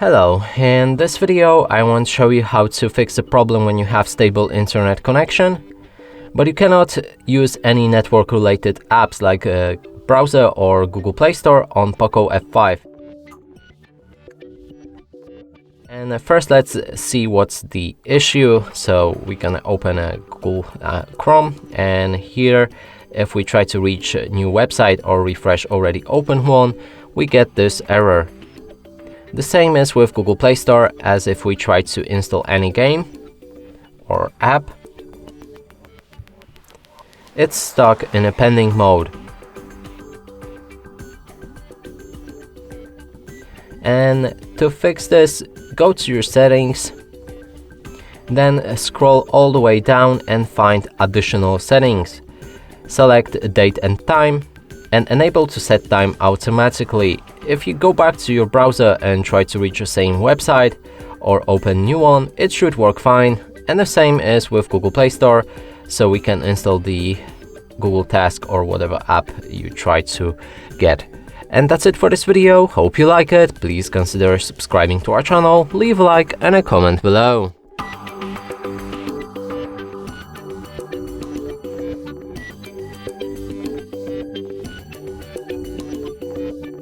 Hello, in this video I want to show you how to fix the problem when you have stable internet connection, but you cannot use any network related apps like a browser or Google Play Store on POCO F5. And first let's see what's the issue. So we're gonna open a Google Chrome, and here if we try to reach a new website or refresh already open one, we get this error. The same is with Google Play Store, as if we try to install any game or app, it's stuck in a pending mode. And to fix this, go to your settings, then scroll all the way down and find additional settings. Select date and time and enable to set time automatically. If you go back to your browser and try to reach the same website or open new one, it should work fine. And the same is with Google Play Store, so we can install the Google Task or whatever app you try to get. And that's it for this video. Hope you like it. Please consider subscribing to our channel, leave a like and a comment below.